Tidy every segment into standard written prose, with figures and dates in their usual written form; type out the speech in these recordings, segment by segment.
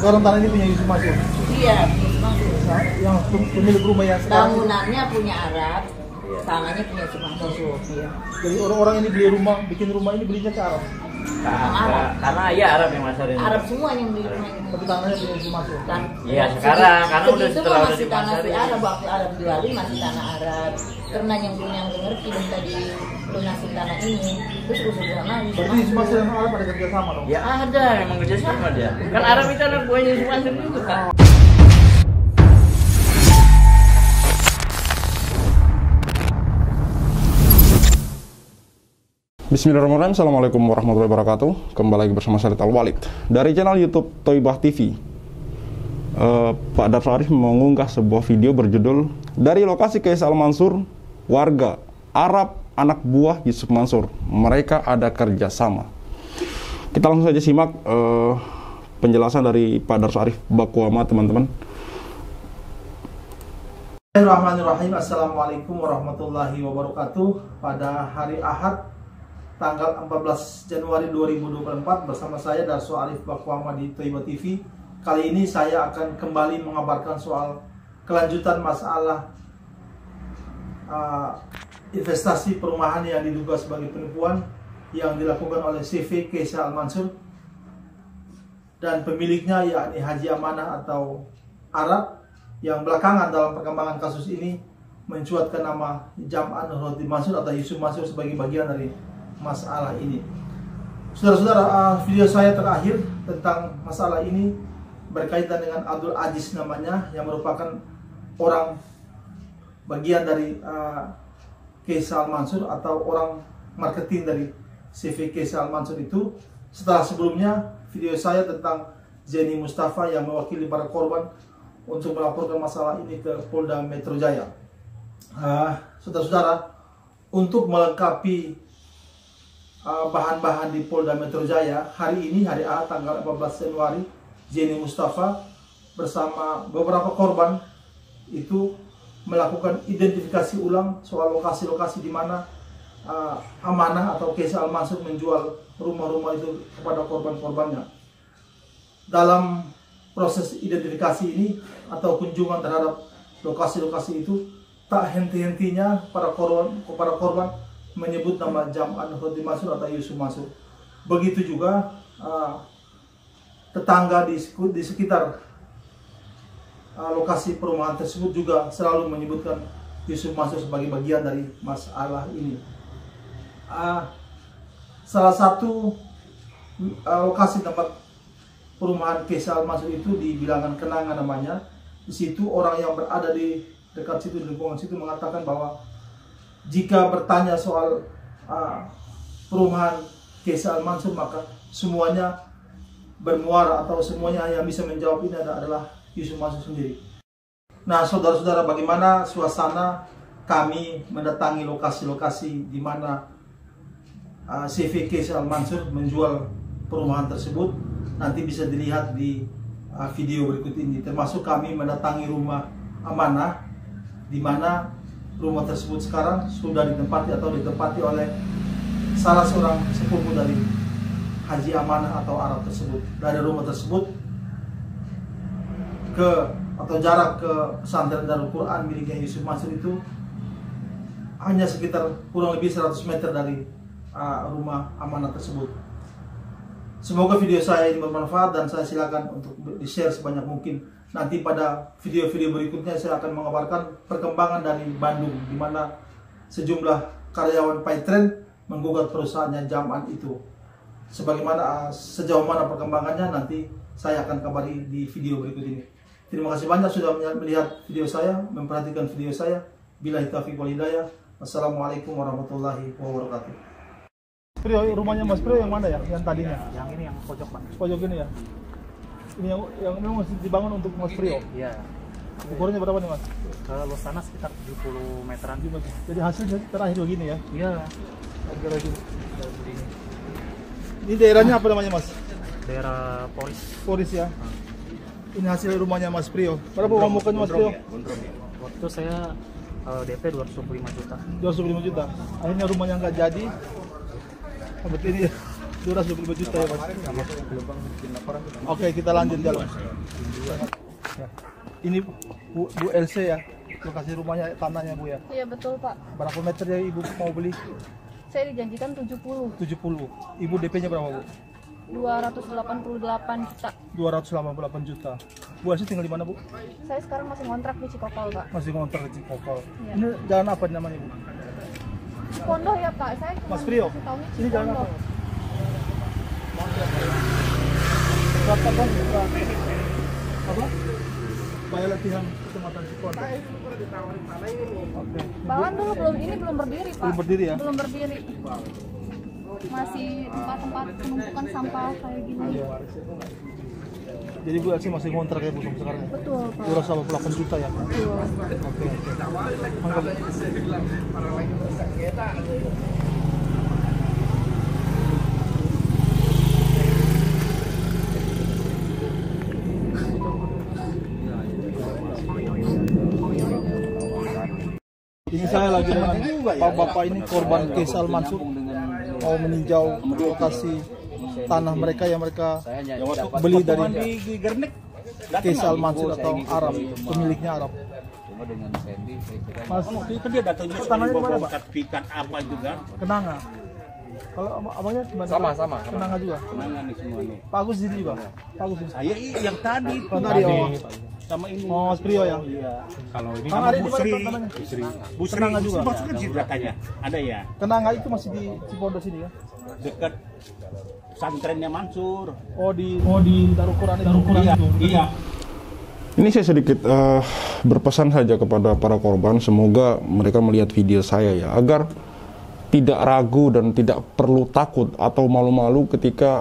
sekarang tanah ini punya Yusuf Mansur. Iya, Yusuf Mansur. Nah, yang pemilik rumah yang sekarang. Bangunannya punya Arab, tanahnya punya Yusuf Mansur. Iya. Jadi orang-orang ini beli rumah, bikin rumah ini belinya ke Arab. Karena ya Arab yang masarin. Arab semua yang beli rumah ini. Tapi tanahnya punya Yusuf Mansur. Iya sekarang, karena udah setelah udah masih tanah si dimasarin. Arab, waktu Arab jualin masih tanah Arab. Karena yang punya ngerti dan tadi lunasin tanah ini, terus usul sana Berarti Yusuf Mansur dan Arab ada kerja sama dong? Ya ada, emang kerja sama dia. Kan Arab itu anak buahnya Yusuf Mansur juga kan. Bismillahirrahmanirrahim. Assalamualaikum warahmatullahi wabarakatuh. Kembali lagi bersama saya Al-Walid dari channel YouTube Thoibah TV. Pak Darso Arif mengunggah sebuah video berjudul "Dari lokasi Kaisal Mansur, warga Arab anak buah Yusuf Mansur, mereka ada kerjasama." Kita langsung saja simak penjelasan dari Pak Darso Arif Bakuama, teman-teman. Bismillahirrahmanirrahim. Assalamualaikum warahmatullahi wabarakatuh. Pada hari Ahad tanggal 14 Januari 2024 bersama saya Darso Arif Bakuama di Thoibah TV. Kali ini saya akan kembali mengabarkan soal kelanjutan masalah investasi perumahan yang diduga sebagai penipuan yang dilakukan oleh CV Kaisal Mansur dan pemiliknya yakni Haji Amanah atau Arab, yang belakangan dalam perkembangan kasus ini mencuatkan nama Jam'an Nurhoti Mansur atau Yusuf Mansur sebagai bagian dari masalah ini. Saudara-saudara, video saya terakhir tentang masalah ini berkaitan dengan Abdul Aziz namanya, yang merupakan orang bagian dari Kaisal Mansur atau orang marketing dari CV Kaisal Mansur itu. Setelah sebelumnya video saya tentang Zeni Mustafa yang mewakili para korban untuk melaporkan masalah ini ke Polda Metro Jaya. Saudara-saudara, untuk melengkapi bahan-bahan di Polda Metro Jaya, hari ini, hari A, tanggal 14 Januari, Zeni Mustafa bersama beberapa korban itu melakukan identifikasi ulang soal lokasi-lokasi di mana Amanah atau Kaisal Mansur menjual rumah-rumah itu kepada korban-korbannya. Dalam proses identifikasi ini atau kunjungan terhadap lokasi-lokasi itu, tak henti-hentinya para korban menyebut nama Jam'an Nurhoti Mansur atau Yusuf Mansur. Begitu juga tetangga di sekitar lokasi perumahan tersebut juga selalu menyebutkan Yusuf Mansur sebagai bagian dari masalah ini. Salah satu lokasi tempat perumahan Kaisal Mansur itu di Bilangan Kenanga namanya. Di situ orang yang berada di dekat situ, di lingkungan situ, mengatakan bahwa jika bertanya soal perumahan Kaisal Mansur, maka semuanya bermuara atau semuanya yang bisa menjawab ini adalah Yusuf Mansur sendiri. Nah, saudara-saudara, bagaimana suasana kami mendatangi lokasi-lokasi di mana CV Kaisal Mansur menjual perumahan tersebut? Nanti bisa dilihat di video berikut ini, termasuk kami mendatangi rumah Amanah, di mana rumah tersebut sekarang sudah ditempati oleh salah seorang sepupu dari Haji Amanah atau Arab tersebut. Dari rumah tersebut jarak ke pesantren Darul Quran miliknya Yusuf Mansur itu hanya sekitar kurang lebih 100 meter dari rumah Amanah tersebut. Semoga video saya ini bermanfaat dan saya silakan untuk di-share sebanyak mungkin. Nanti pada video-video berikutnya saya akan mengabarkan perkembangan dari Bandung, di mana sejumlah karyawan Paytren menggugat perusahaannya Jam'an itu. Sebagaimana sejauh mana perkembangannya nanti saya akan kabari di video berikut ini. Terima kasih banyak sudah melihat video saya, memperhatikan video saya. Billahi taufiq wal hidayah. Wassalamualaikum warahmatullahi wabarakatuh. Prio, rumahnya Mas Prio yang mana ya? Yang tadinya? Yang ini yang pojok, Pak. Pojok ini ya? Ini yang memang masih dibangun untuk Mas Prio? Iya. Ukurannya berapa nih Mas? Kalau sana sekitar 70 meteran. Jadi hasilnya terakhir begini ya? Iya. Kira gini. Ini daerahnya apa namanya Mas? Daerah Poris. Poris ya? Ini hasil rumahnya Mas Prio. Berapa uang mukanya Mas Prio? Waktu itu saya DP 225 juta. 225 juta. Akhirnya rumahnya nggak jadi. Seperti ini 225 juta ya Mas. Oke, kita lanjut jalan. Ya. Ini Bu LC ya, lokasi rumahnya, tanahnya Bu ya. Iya betul Pak. Berapa meter ya Ibu mau beli? Saya dijanjikan 70. 70. Ibu DP-nya berapa Bu? 288 juta. 288 juta. Bu LC tinggal di mana Bu? Saya sekarang masih ngontrak di Cikokol Pak. Masih ngontrak di Cikokol. Iya. Ini jalan apa namanya Bu? Cipondo ya Pak. Saya cuma Mas Prio, kasih taunya ini jalan Cipondo. apa? Berapa Bang? Apa? Bayar latihan kecamatan Cipondo. Oke. Bahkan dulu belum berdiri Pak. Belum berdiri ya? Belum berdiri. Masih tempat-tempat penumpukan sampah kayak gini. Iya. Jadi Bu Elsie masih ngontrak ya Bu sampai sekarang? Betul Pak. 288 juta ya? Betul. Oke. Mantap. Ini saya lagi dengan bapak ini korban Kaisal Mansur mau meninjau lokasi tanah mereka yang mereka beli dari Kaisal Mansur atau Arab, pemiliknya Arab. Mas, Itu dia datangnya tanahnya di mana Pak? pikat apa juga. Kenanga. Kalau abangnya gimana? Sama. Kenanga juga. Kenangan nih semua nih. Pak Agus di sini juga. Pak Agus di sini. Saya yang tadi. Oh, tadi oh. Sama ini. Oh, Mas Prio ya. Kalau ini Kang sama Ari di mana Busri. namanya? Busri. Kenanga juga. Busri kan katanya. Ada ya. Kenanga itu masih di Cipondo sini ya. Dekat santrennya Mansur. Oh di Darukuran itu. Iya. Ini saya sedikit berpesan saja kepada para korban, semoga mereka melihat video saya ya, agar tidak ragu dan tidak perlu takut atau malu-malu ketika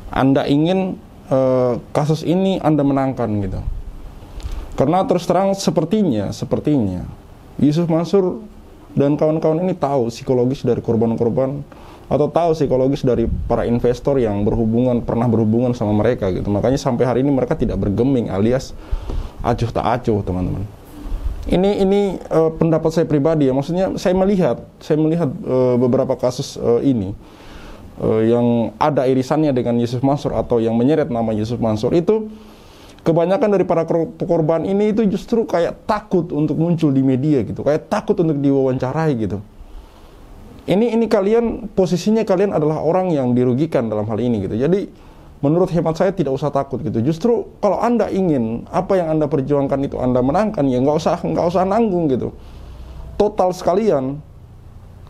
Anda ingin kasus ini Anda menangkan gitu. Karena terus terang sepertinya Yusuf Mansur dan kawan-kawan ini tahu psikologis dari korban-korban atau tahu psikologis dari para investor yang pernah berhubungan sama mereka gitu. Makanya sampai hari ini mereka tidak bergeming alias acuh tak acuh, teman-teman. Ini pendapat saya pribadi ya. Maksudnya saya melihat beberapa kasus ini yang ada irisannya dengan Yusuf Mansur atau yang menyeret nama Yusuf Mansur, itu kebanyakan dari para korban ini itu justru kayak takut untuk muncul di media gitu, kayak takut untuk diwawancarai gitu. Ini kalian, posisinya kalian adalah orang yang dirugikan dalam hal ini gitu. Jadi menurut hemat saya tidak usah takut gitu. Justru kalau Anda ingin apa yang Anda perjuangkan itu Anda menangkan, ya nggak usah nanggung gitu. Total sekalian.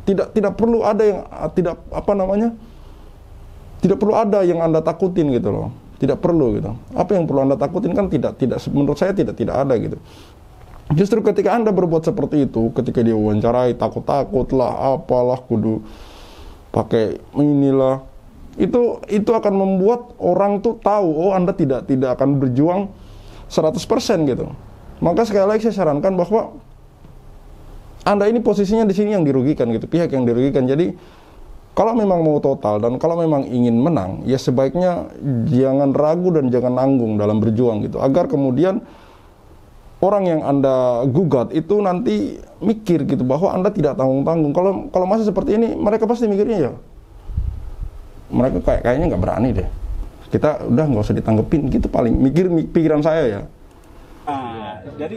Tidak perlu ada yang tidak perlu ada yang Anda takutin gitu loh. Tidak perlu gitu. Apa yang perlu Anda takutin kan tidak menurut saya tidak ada gitu. Justru ketika Anda berbuat seperti itu, ketika dia wawancarai, takut-takut lah, apalah, kudu pakai inilah, itu akan membuat orang tuh tahu, oh Anda tidak akan berjuang 100% gitu. Maka sekali lagi saya sarankan bahwa Anda ini posisinya di sini yang dirugikan gitu, pihak yang dirugikan. Jadi kalau memang mau total dan kalau memang ingin menang, ya sebaiknya jangan ragu dan jangan nanggung dalam berjuang gitu, agar kemudian orang yang Anda gugat itu nanti mikir gitu bahwa Anda tidak tanggung-tanggung. Kalau masih seperti ini, mereka pasti mikirnya ya, mereka kayaknya nggak berani deh. Kita udah nggak usah ditanggepin gitu, paling pikiran saya ya. Jadi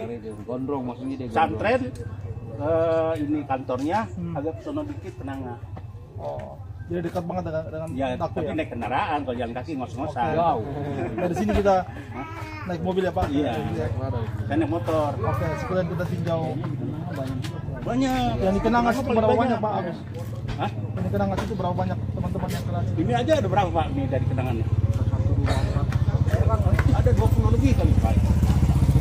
gondrong maksudnya dia. Santren ini kantornya agak sono dikit Kenanga. Oh. Jadi dekat banget dengan Ya, aku tapi ya. naik kendaraan, kalau jalan kaki ngos-ngosan. Dari sini kita naik mobil ya Pak? Iya. Saya naik motor. Oke, sekalian kita tinjau. Banyak. Yang di Kenangas itu berapa banyak Pak Agus? Hah? Yang di Kenangas itu berapa banyak teman-teman yang kena? Ini aja ada berapa Pak nih dari kenangannya? Ada 20 lebih kali Pak.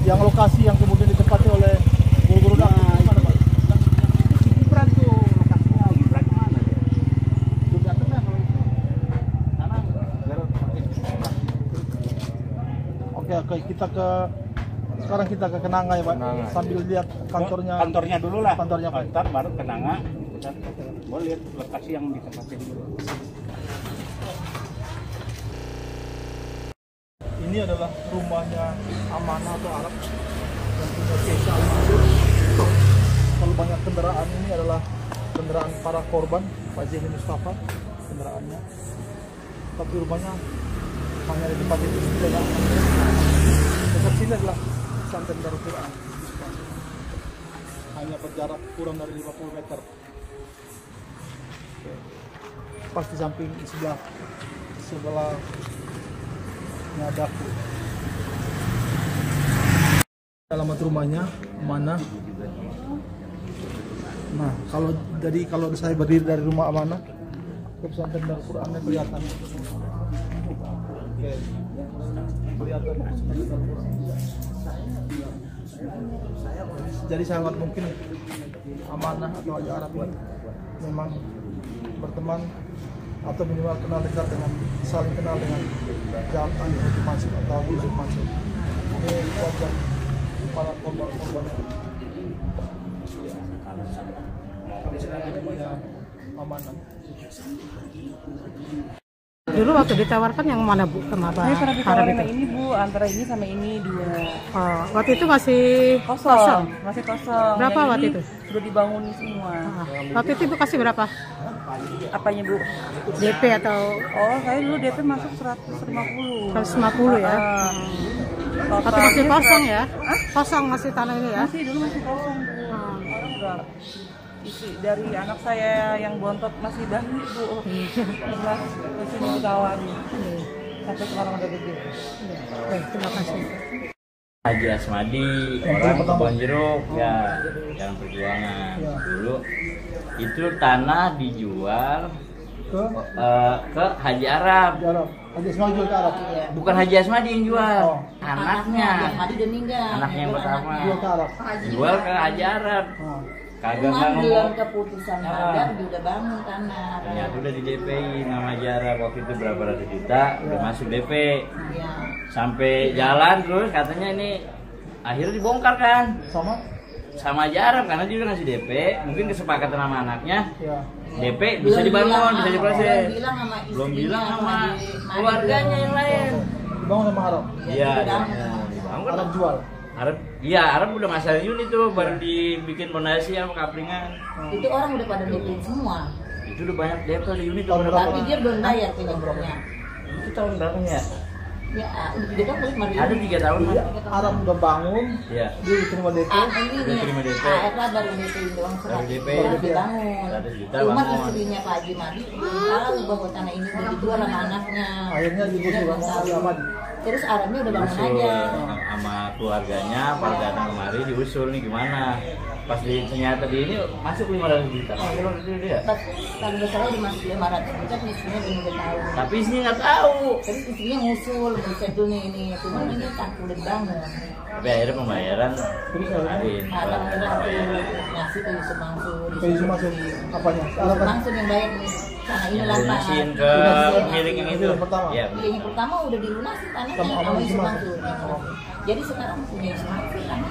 Yang lokasi yang kemudian ditempati oleh guru-guru dakwah di mana Pak? Gibran tuh lokasinya, Gibran mana ya? Juga tenang kalau itu. Tanah Oke, sekarang kita ke Kenanga ya Pak. Sambil lihat kantornya dulu lah. Kantornya Pak. Kantor baru Kenanga. Boleh lihat lokasi yang ditempatin dulu. Ini adalah rumahnya Amanah atau Arab yang punya Kaisal Mansur. Kalau banyak kendaraan ini adalah kendaraan para korban, Pak Zahid Mustafa kendaraannya. Tapi rumahnya hanya di tempat itu saja. Ini adalah pesantren Darul Quran. Hanya berjarak kurang dari 50 meter. Oke. Pas di samping sebelah dapur. Alamat rumahnya mana? Nah, kalau saya berdiri dari rumah Amanah ke pesantren Darul Quran kelihatan. Oke. Kelihatan pesantren Darul Quran. Jadi sangat mungkin Amanah atau Haji Arab ini memang berteman atau minimal kenal dekat dengan saling kenal dengan Jatan Yusuf Mansur atau Yusuf Mansur. Ini wajah para korban-korbannya. Kami sedang di rumahnya Amanah. Dulu waktu ditawarkan yang mana Bu? Kenapa? Saya pernah ditawarin ini Bu, antara ini sama ini dua. Oh, waktu itu masih Kosong. Masih kosong. Berapa Yang waktu ini itu? Sudah dibangun semua. Waktu itu Ibu kasih berapa? Apanya Bu? DP atau? Oh, saya dulu DP masuk 150. 150 ya? Waktu masih kosong ya? Kosong masih tanah ini ya? Masih kosong Bu. Orang enggak isi dari anak saya yang bontot masih bayi Bu. Masih mau kawan. Sampai sekarang udah gede. Baik, terima kasih. Haji Asmadi, orang Kebon Jeruk, ya, yang perjuangan dulu itu tanah dijual ke Haji Arab. Haji Asmadi jual ke Arab. Bukan Haji Asmadi yang jual, anaknya. Asmadi udah meninggal. Anaknya yang pertama. Jual ke Arab. Jual ke Haji Arab. Kagak Cuman belum ngomong. keputusan Hajar dia udah bangun tanah. Ternyata udah di DP-in sama Haji Arab waktu itu berapa ratus juta, udah masuk DP. Iya. Sampai jalan terus katanya ini akhirnya dibongkar kan sama Haji Arab karena dia udah ngasih DP, mungkin kesepakatan sama anaknya. DP bisa dibangun, bisa diproses. Belum bilang sama keluarganya yang lain. Dibangun sama Arab. Iya. Arab jual. Arab udah masalah unit tuh baru dibikin fondasi sama kaplingan. Itu orang udah pada DP semua. Itu udah banyak DP di unit. Tapi dia belum bayar penyebabnya. Itu tahun berapa ya? Ya, udah DP kan kemarin. Ada 3 tahun. Arab udah bangun. Iya. Dia diterima DP. Udah terima DP. Baru DP doang Baru DP. Bangun. 100 juta Cuma bangun. istrinya Pak Haji Madi tahu bahwa tanah ini udah dijual sama anaknya. Akhirnya digusur sama Haji Ahmad. Terus Arabnya udah bangun Diusul aja. sama keluarganya, pas datang kemari diusul nih gimana. Pas ternyata di ini masuk 500 juta. Kalau itu dia. Kalau nggak salah udah masuk 500 juta, istrinya belum tahu. Tapi istrinya nggak tahu. Terus istrinya ngusul, buset dulu ini. Cuma ini tak udah bangun. Tapi akhirnya pembayaran Adin. Arab udah ngasih ke Yusuf Mansur. Ke Yusuf Mansur apanya? Yusuf Mansur yang bayar nih. Tanah ini lah Pak. Lunasin ke pemilik yang itu. Yang pertama. Iya. Yang pertama udah dilunasin tanahnya Sama sama Yusuf Yusuf Mansur. Jadi sekarang punya Yusuf Mansur kan?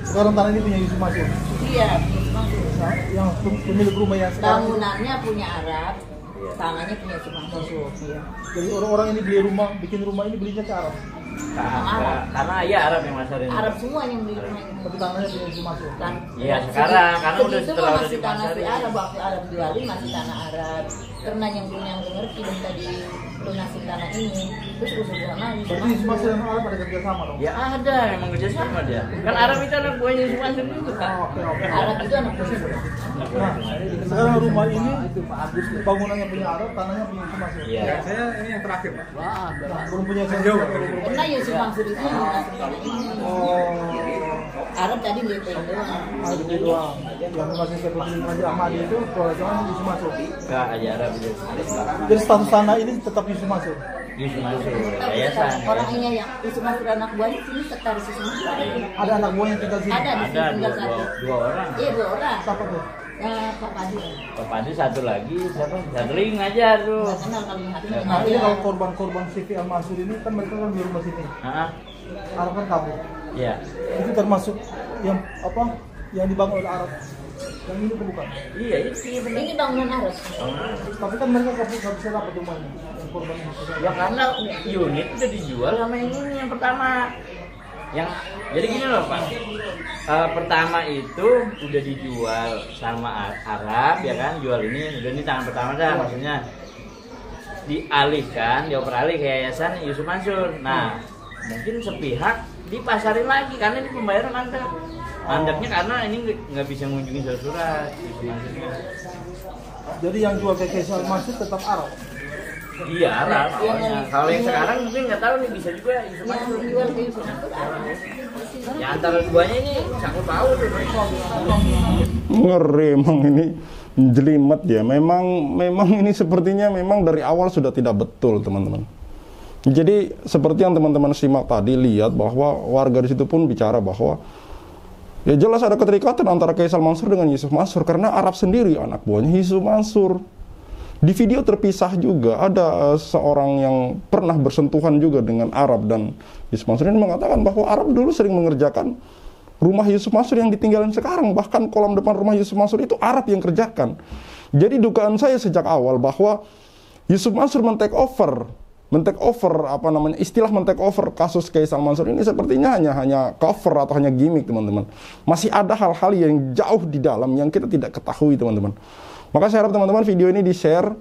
Sekarang tanah ini punya Yusuf Mansur. Iya, Yusuf Mansur. Nah, yang pemilik rumah yang sekarang. Bangunannya punya Arab, tanahnya punya Yusuf Mansur. Iya. Jadi orang-orang ini beli rumah, bikin rumah ini belinya ke Arab. Karena ayah Arab yang masarin. Arab semua yang beli rumah ini. Tapi tanahnya punya Yusuf Mansur. Iya, sekarang karena udah setelah udah masih tanah si dimasarin. Arab, waktu Arab jualin masih tanah Arab. Karena yang punya ngerti dan tadi lunasin tanah ini, terus usul lagi. Berarti Yusuf Mansur dan Arab ada kerjasama dong? Ya ada, emang kerja sama dia. Kan Arab itu anak buahnya Yusuf Mansur juga kan. Arab itu anak buahnya. Nah, sekarang rumah ini bangunannya punya Arab, tanahnya punya Yusuf Mansur. Iya. Saya ini yang terakhir Pak. Belum punya jauh. Karena Yusuf Mansur itu yang lunasin tanah ini. Arab tadi DP doang. Ada DP doang. Yang masih ke pemilik Haji Ahmad itu keluarga Yusuf Mansur. Enggak aja Arab itu. Jadi status tanah ini tetap Yusuf Mansur. Yusuf Mansur yayasan. Orangnya yang Yusuf Mansur anak buahnya sini sekretaris Yusuf Mansur. Ada anak buah yang tinggal sini. Ada di sini Ada tinggal satu. dua orang. Iya 2 orang. Siapa tuh? Pak Padi. Pak Padi satu lagi, siapa? Sadring ngajar tuh. Nggak kenal kalau yang satu. Nah, ini kalau korban-korban CV Al Mansur ini kan mereka kan di rumah sini. Heeh. Arab kan kabur. Iya. Itu termasuk yang apa? Yang dibangun oleh Arab. Yang ini bukan. Iya, itu benar. Ini bangunan Arab. Tapi kan mereka nggak bisa dapat rumahnya. Yang korban ini. Ya karena unit udah dijual sama yang ini yang pertama. Yang jadi gini loh Pak. Pertama itu udah dijual sama Arab ya kan, jual ini udah ini tangan pertama dah maksudnya dialihkan, dioper alih ke yayasan Yusuf Mansur. Nah, mungkin sepihak dipasarin lagi karena ini pembayaran mandeknya karena ini nggak bisa ngunjungin surat gitu maksudnya. Jadi yang jual ke Kaisal Mansur tetap Arab. Iya Arab. Kalau yang sekarang mungkin nggak tahu nih, bisa juga Yusuf Yang Mansur. jual ke Yusuf Mansur Arab. Ya antara duanya ini sangkut paut tuh. Ngeri emang ini, jelimet ya. Memang ini sepertinya memang dari awal sudah tidak betul, teman-teman. Jadi seperti yang teman-teman simak tadi, lihat bahwa warga di situ pun bicara bahwa ya jelas ada keterikatan antara Kaisal Mansur dengan Yusuf Mansur karena Arab sendiri anak buahnya Yusuf Mansur. Di video terpisah juga ada seorang yang pernah bersentuhan juga dengan Arab, dan Yusuf Mansur ini mengatakan bahwa Arab dulu sering mengerjakan rumah Yusuf Mansur yang ditinggalin sekarang, bahkan kolam depan rumah Yusuf Mansur itu Arab yang kerjakan. Jadi dugaan saya sejak awal bahwa Yusuf Mansur men-take over kasus Kaisal Mansur ini sepertinya hanya cover atau hanya gimmick, teman-teman. Masih ada hal-hal yang jauh di dalam yang kita tidak ketahui, teman-teman. Maka saya harap teman-teman video ini di-share,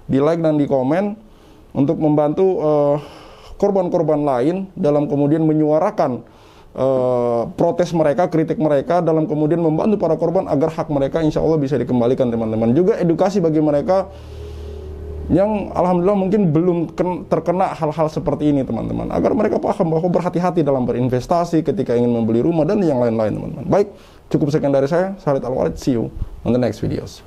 di-like dan di-komen untuk membantu korban-korban lain dalam kemudian menyuarakan protes mereka, kritik mereka, dalam kemudian membantu para korban agar hak mereka insya Allah bisa dikembalikan, teman-teman. Juga edukasi bagi mereka yang alhamdulillah mungkin belum terkena hal-hal seperti ini, teman-teman, agar mereka paham bahwa berhati-hati dalam berinvestasi ketika ingin membeli rumah dan yang lain-lain, teman-teman. Baik, cukup sekian dari saya, Khalid Al Walid. See you on the next videos.